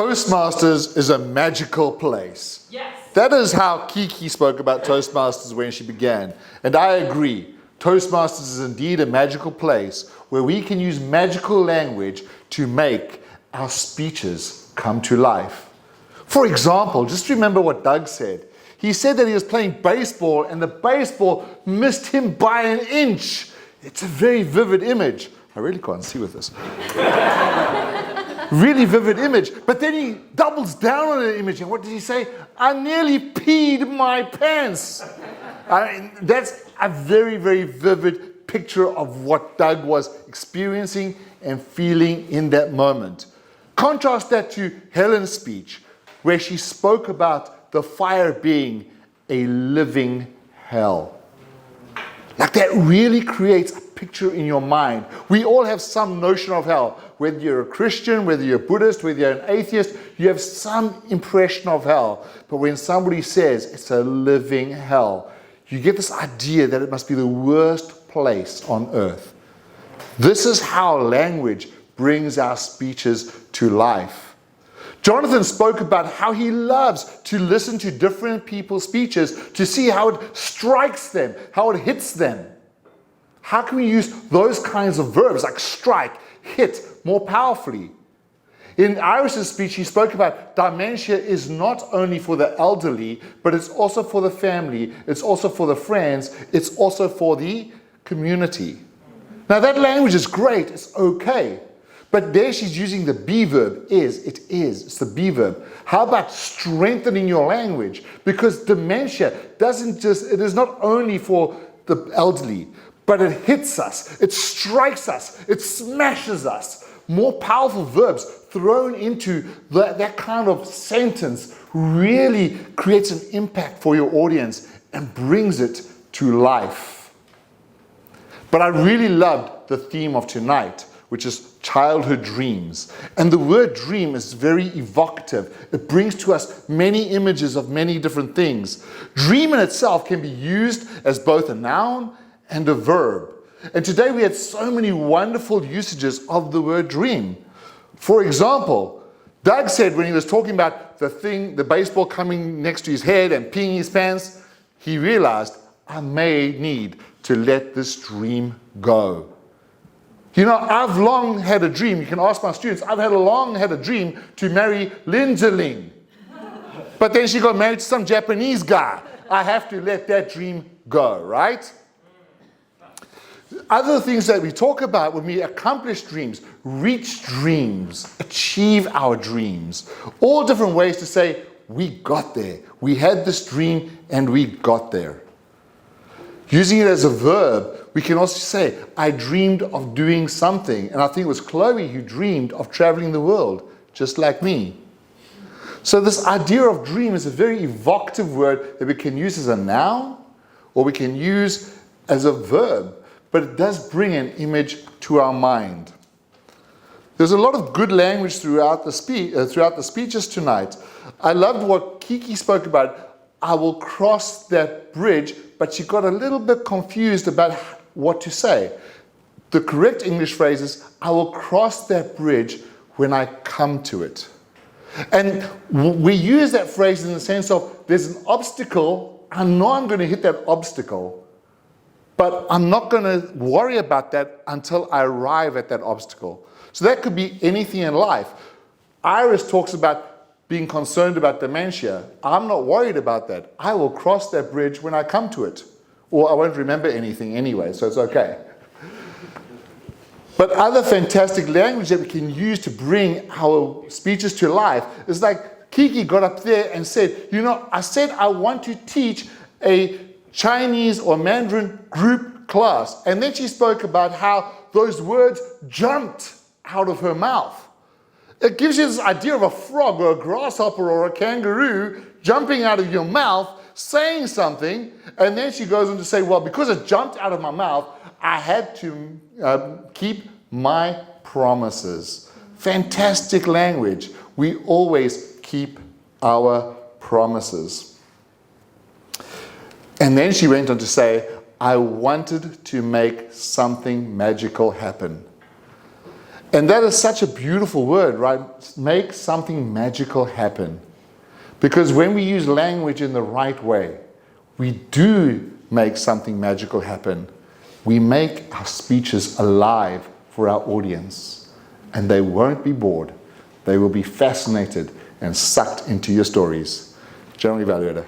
Toastmasters is a magical place. Yes. That is how Kiki spoke about Toastmasters when she began. And I agree. Toastmasters is indeed a magical place where we can use magical language to make our speeches come to life. For example, just remember what Doug said. He said that he was playing baseball and the baseball missed him by an inch. It's a very vivid image. I really can't see with this. Really vivid image. But then he doubles down on the image. And what did he say? I nearly peed my pants. That's a very, very vivid picture of what Doug was experiencing and feeling in that moment. Contrast that to Helen's speech, where she spoke about the fire being a living hell. Like that really creates a picture in your mind. We all have some notion of hell. Whether you're a Christian, whether you're a Buddhist, whether you're an atheist, you have some impression of hell. But when somebody says it's a living hell, you get this idea that it must be the worst place on earth. This is how language brings our speeches to life. Jonathan spoke about how he loves to listen to different people's speeches to see how it strikes them, how it hits them. How can we use those kinds of verbs like strike, hit more powerfully? In Iris's speech, he spoke about dementia is not only for the elderly, but it's also for the family, it's also for the friends, it's also for the community. Now that language is great, it's okay. But there she's using the be verb, is, it is, it's the be verb. How about strengthening your language? Because dementia it is not only for the elderly, but it hits us, it strikes us, it smashes us. More powerful verbs thrown into that kind of sentence really creates an impact for your audience and brings it to life. But I really loved the theme of tonight, which is childhood dreams. And the word dream is very evocative. It brings to us many images of many different things. Dream in itself can be used as both a noun and a verb. And today we had so many wonderful usages of the word dream. For example, Doug said when he was talking about the baseball coming next to his head and peeing his pants, he realized, I may need to let this dream go. You know, I've long had a dream. You can ask my students. I've long had a dream to marry Linda Ling. But then she got married to some Japanese guy. I have to let that dream go, right? Other things that we talk about when we accomplish dreams, reach dreams, achieve our dreams. All different ways to say, we got there. We had this dream and we got there. Using it as a verb, we can also say, I dreamed of doing something. And I think it was Chloe who dreamed of traveling the world, just like me. So this idea of dream is a very evocative word that we can use as a noun or we can use as a verb, but it does bring an image to our mind. There's a lot of good language throughout the speeches tonight. I loved what Kiki spoke about. I will cross that bridge, but she got a little bit confused about what to say. The correct English phrase is, I will cross that bridge when I come to it. And we use that phrase in the sense of, there's an obstacle, I know I'm going to hit that obstacle, but I'm not going to worry about that until I arrive at that obstacle. So that could be anything in life. Iris talks about being concerned about dementia. I'm not worried about that. I will cross that bridge when I come to it. Or I won't remember anything anyway, so it's okay. But other fantastic language that we can use to bring our speeches to life is like Kiki got up there and said, you know, I said I want to teach a Chinese or Mandarin group class. And then she spoke about how those words jumped out of her mouth. It gives you this idea of a frog or a grasshopper or a kangaroo jumping out of your mouth, saying something, and then she goes on to say, well, because it jumped out of my mouth, I had to keep my promises. Fantastic language. We always keep our promises. And then she went on to say, I wanted to make something magical happen. And that is such a beautiful word, right? Make something magical happen. Because when we use language in the right way, we do make something magical happen. We make our speeches alive for our audience. And they won't be bored. They will be fascinated and sucked into your stories. General Evaluator.